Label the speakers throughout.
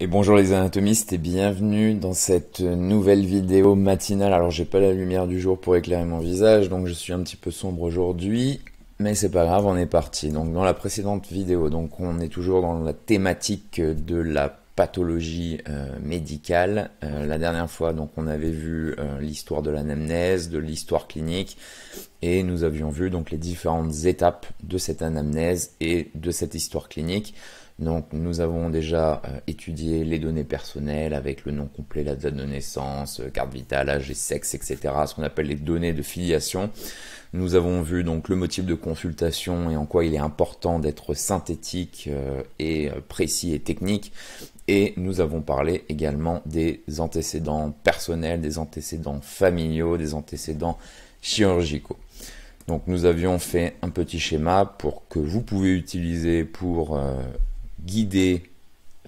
Speaker 1: Et bonjour les anatomistes et bienvenue dans cette nouvelle vidéo matinale. Alors j'ai pas la lumière du jour pour éclairer mon visage, donc je suis un petit peu sombre aujourd'hui, mais c'est pas grave, on est parti. Donc dans la précédente vidéo, donc on est toujours dans la thématique de la pathologie médicale. La dernière fois, donc on avait vu l'histoire de l'anamnèse, de l'histoire clinique, et nous avions vu donc les différentes étapes de cette anamnèse et de cette histoire clinique. Donc nous avons déjà étudié les données personnelles avec le nom complet, la date de naissance, carte vitale, âge et sexe, etc. Ce qu'on appelle les données de filiation. Nous avons vu donc le motif de consultation et en quoi il est important d'être synthétique et précis et technique. Et nous avons parlé également des antécédents personnels, des antécédents familiaux, des antécédents chirurgicaux. Donc nous avions fait un petit schéma pour que vous pouvez utiliser pour guider,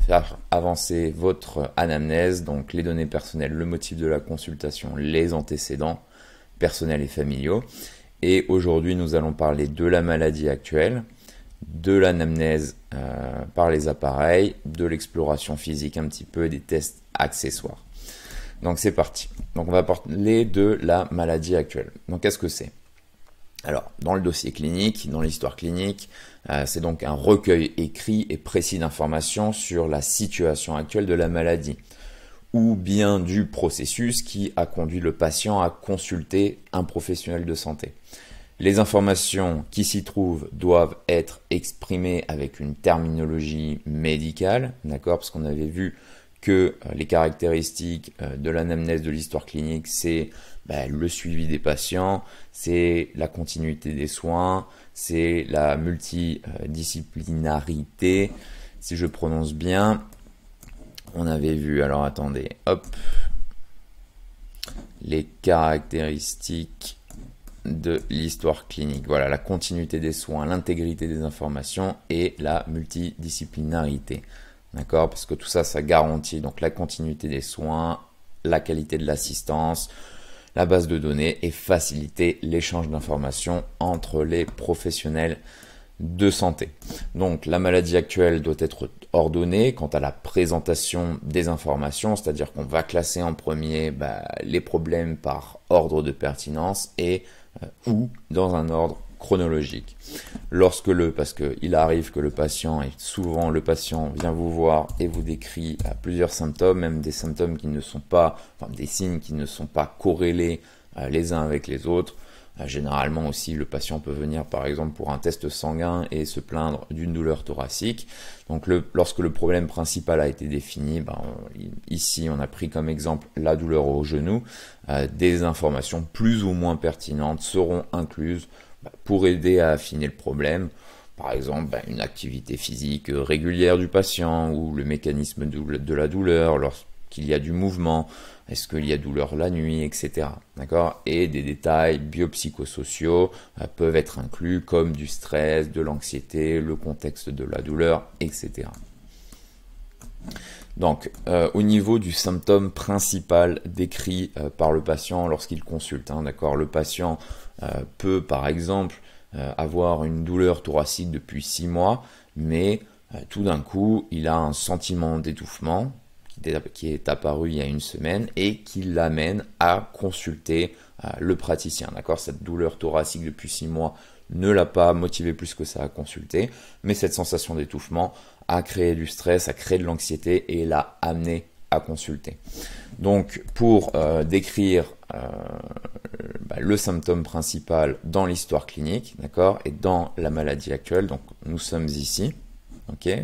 Speaker 1: faire avancer votre anamnèse, donc les données personnelles, le motif de la consultation, les antécédents personnels et familiaux. Et aujourd'hui, nous allons parler de la maladie actuelle, de l'anamnèse par les appareils, de l'exploration physique un petit peu, des tests accessoires. Donc c'est parti. Donc on va parler de la maladie actuelle. Donc qu'est-ce que c'est ? Alors, dans le dossier clinique, dans l'histoire clinique, c'est donc un recueil écrit et précis d'informations sur la situation actuelle de la maladie, ou bien du processus qui a conduit le patient à consulter un professionnel de santé. Les informations qui s'y trouvent doivent être exprimées avec une terminologie médicale, d'accord, parce qu'on avait vu que les caractéristiques de l'anamnèse de l'histoire clinique, c'est le suivi des patients, c'est la continuité des soins, c'est la multidisciplinarité, si je prononce bien. On avait vu, alors attendez, hop, les caractéristiques de l'histoire clinique. Voilà, la continuité des soins, l'intégrité des informations et la multidisciplinarité. D'accord, parce que tout ça, ça garantit donc la continuité des soins, la qualité de l'assistance, la base de données et faciliter l'échange d'informations entre les professionnels de santé. Donc la maladie actuelle doit être ordonnée quant à la présentation des informations, c'est-à-dire qu'on va classer en premier les problèmes par ordre de pertinence et ou dans un ordre chronologique. Parce qu'il arrive que le patient, et souvent le patient vient vous voir et vous décrit plusieurs symptômes, même des symptômes qui ne sont pas, des signes qui ne sont pas corrélés les uns avec les autres. Généralement aussi, le patient peut venir par exemple pour un test sanguin et se plaindre d'une douleur thoracique. Donc lorsque le problème principal a été défini, ici on a pris comme exemple la douleur au genou, des informations plus ou moins pertinentes seront incluses pour aider à affiner le problème. Par exemple, une activité physique régulière du patient ou le mécanisme de la douleur lorsqu'il y a du mouvement, est-ce qu'il y a douleur la nuit, etc. D'accord ? Et des détails biopsychosociaux peuvent être inclus comme du stress, de l'anxiété, le contexte de la douleur, etc. Donc, au niveau du symptôme principal décrit par le patient lorsqu'il consulte, d'accord, le patient peut par exemple avoir une douleur thoracique depuis 6 mois, mais tout d'un coup, il a un sentiment d'étouffement qui est apparu il y a une semaine et qui l'amène à consulter le praticien. D'accord, cette douleur thoracique depuis 6 mois ne l'a pas motivé plus que ça à consulter, mais cette sensation d'étouffement a créé du stress, a créé de l'anxiété et l'a amené à consulter. Donc pour décrire le symptôme principal dans l'histoire clinique, d'accord, et dans la maladie actuelle, donc nous sommes ici,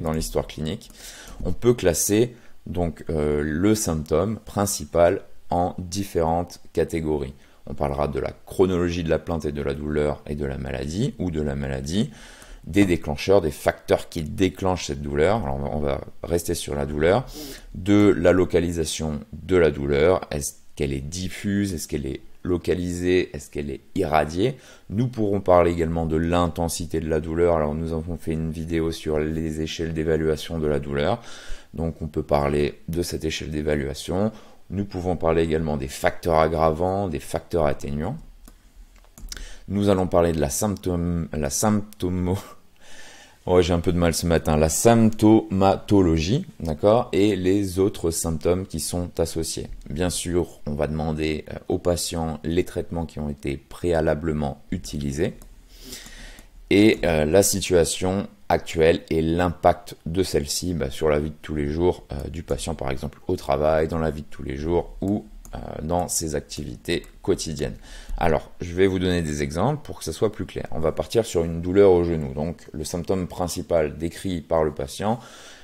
Speaker 1: dans l'histoire clinique, on peut classer donc le symptôme principal en différentes catégories. On parlera de la chronologie de la plainte et de la douleur et de la maladie, ou de la maladie, des déclencheurs, des facteurs qui déclenchent cette douleur. Alors on va rester sur la douleur, de la localisation de la douleur, est-ce qu'elle est diffuse, est-ce qu'elle est localisée, est-ce qu'elle est irradiée. Nous pourrons parler également de l'intensité de la douleur. Alors nous avons fait une vidéo sur les échelles d'évaluation de la douleur. Donc on peut parler de cette échelle d'évaluation. Nous pouvons parler également des facteurs aggravants, des facteurs atténuants. Nous allons parler de la Ouais, j'ai un peu de mal ce matin. La symptomatologie, d'accord, et les autres symptômes qui sont associés. Bien sûr, on va demander aux patients les traitements qui ont été préalablement utilisés et la situation actuelle et l'impact de celle-ci sur la vie de tous les jours du patient, par exemple au travail, dans la vie de tous les jours ou dans ses activités quotidiennes. Alors, je vais vous donner des exemples pour que ça soit plus clair. On va partir sur une douleur au genou. Donc, le symptôme principal décrit par le patient,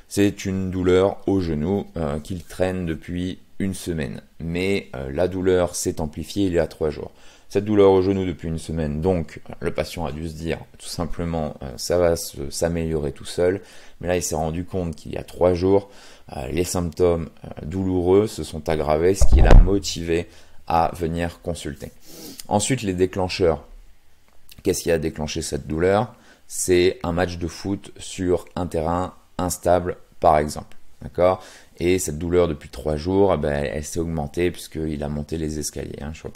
Speaker 1: c'est une douleur au genou qu'il traîne depuis une semaine. Mais la douleur s'est amplifiée il y a 3 jours. Cette douleur au genou depuis une semaine, donc le patient a dû se dire tout simplement ça va s'améliorer tout seul. Mais là, il s'est rendu compte qu'il y a 3 jours, les symptômes douloureux se sont aggravés, ce qui l'a motivé à venir consulter. Ensuite, les déclencheurs. Qu'est-ce qui a déclenché cette douleur? C'est un match de foot sur un terrain instable, par exemple. D'accord? Et cette douleur depuis 3 jours, elle s'est augmentée puisqu'il a monté les escaliers. Je suis en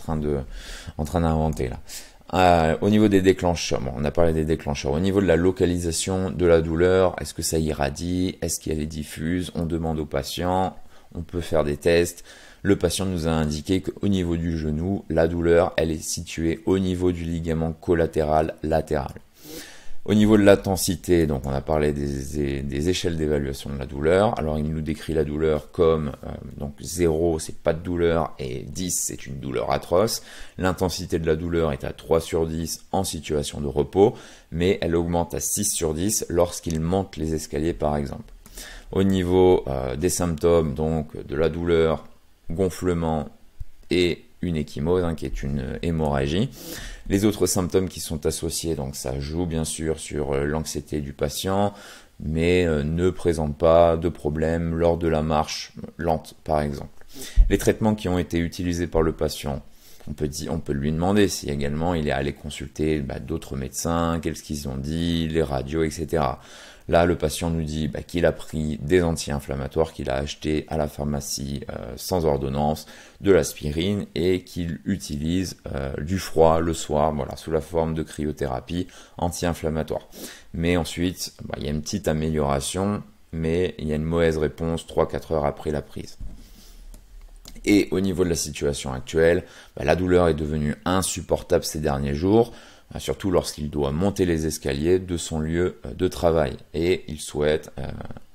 Speaker 1: train d'inventer là. Au niveau des déclencheurs, on a parlé des déclencheurs. Au niveau de la localisation de la douleur, est-ce que ça irradie? Est-ce qu'elle est diffuse? On demande au patient, on peut faire des tests. Le patient nous a indiqué qu'au niveau du genou, la douleur, elle est située au niveau du ligament collatéral latéral. Au niveau de l'intensité, donc on a parlé des échelles d'évaluation de la douleur. Alors il nous décrit la douleur comme donc 0, c'est pas de douleur, et 10, c'est une douleur atroce. L'intensité de la douleur est à 3 sur 10 en situation de repos, mais elle augmente à 6 sur 10 lorsqu'il monte les escaliers par exemple. Au niveau des symptômes, donc de la douleur, gonflement et une ecchymose, qui est une hémorragie. Les autres symptômes qui sont associés, donc ça joue bien sûr sur l'anxiété du patient, mais ne présente pas de problème lors de la marche lente, par exemple. Les traitements qui ont été utilisés par le patient, on peut lui demander si également il est allé consulter d'autres médecins, qu'est-ce qu'ils ont dit, les radios, etc. Là, le patient nous dit qu'il a pris des anti-inflammatoires qu'il a achetés à la pharmacie sans ordonnance, de l'aspirine et qu'il utilise du froid le soir, sous la forme de cryothérapie anti-inflammatoire. Mais ensuite, il y a une petite amélioration, mais il y a une mauvaise réponse 3-4 heures après la prise. Et au niveau de la situation actuelle, la douleur est devenue insupportable ces derniers jours, surtout lorsqu'il doit monter les escaliers de son lieu de travail. Et il souhaite,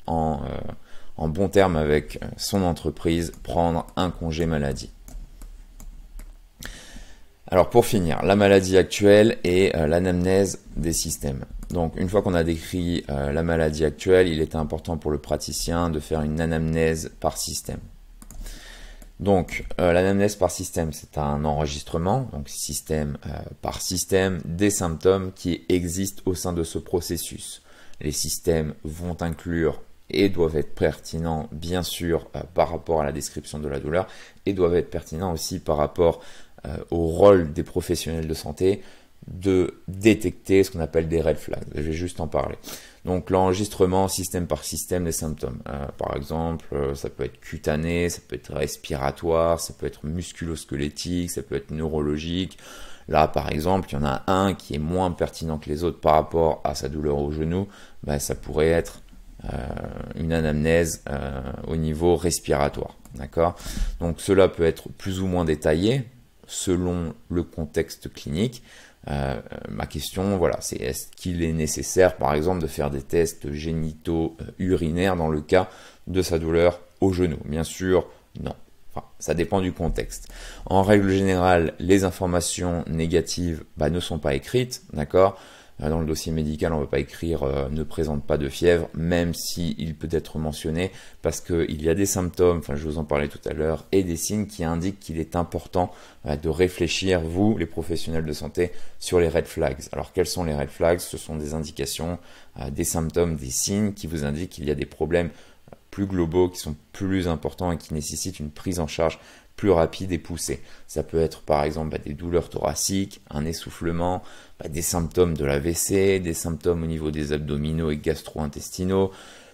Speaker 1: en bon terme avec son entreprise, prendre un congé maladie. Alors pour finir, la maladie actuelle et l'anamnèse des systèmes. Donc une fois qu'on a décrit la maladie actuelle, il est important pour le praticien de faire une anamnèse par système. Donc, l'anamnèse par système, c'est un enregistrement, donc système par système, des symptômes qui existent au sein de ce processus. Les systèmes vont inclure et doivent être pertinents, bien sûr, par rapport à la description de la douleur, et doivent être pertinents aussi par rapport au rôle des professionnels de santé de détecter ce qu'on appelle des red flags. Je vais juste en parler. Donc l'enregistrement système par système des symptômes. Par exemple, ça peut être cutané, ça peut être respiratoire, ça peut être musculo-squelettique, ça peut être neurologique. Là, par exemple, il y en a un qui est moins pertinent que les autres par rapport à sa douleur au genou. Ça pourrait être une anamnèse au niveau respiratoire. D'accord ? Donc cela peut être plus ou moins détaillé selon le contexte clinique. Ma question, c'est est-ce qu'il est nécessaire, par exemple, de faire des tests génitaux urinaires dans le cas de sa douleur au genou? Bien sûr, non. Ça dépend du contexte. En règle générale, les informations négatives ne sont pas écrites, d'accord? Dans le dossier médical, on ne va pas écrire ne présente pas de fièvre, même s'il peut être mentionné, parce qu'il y a des symptômes, je vous en parlais tout à l'heure, et des signes qui indiquent qu'il est important de réfléchir, vous, les professionnels de santé, sur les red flags. Alors, quels sont les red flags? Ce sont des indications, des symptômes, des signes qui vous indiquent qu'il y a des problèmes plus globaux, qui sont plus importants et qui nécessitent une prise en charge plus rapide et poussée. Ça peut être par exemple des douleurs thoraciques, un essoufflement, des symptômes de l'AVC, des symptômes au niveau des abdominaux et gastro-intestinaux,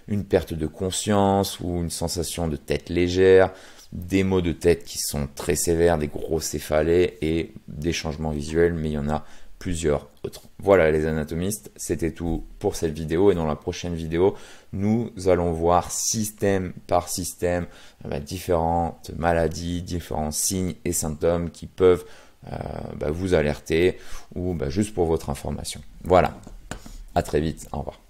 Speaker 1: une perte de conscience ou une sensation de tête légère, des maux de tête qui sont très sévères, des grosses céphalées et des changements visuels, mais il y en a plusieurs autres. Voilà les anatomistes, c'était tout pour cette vidéo et dans la prochaine vidéo, nous allons voir système par système différentes maladies, différents signes et symptômes qui peuvent vous alerter ou juste pour votre information. Voilà, à très vite, au revoir.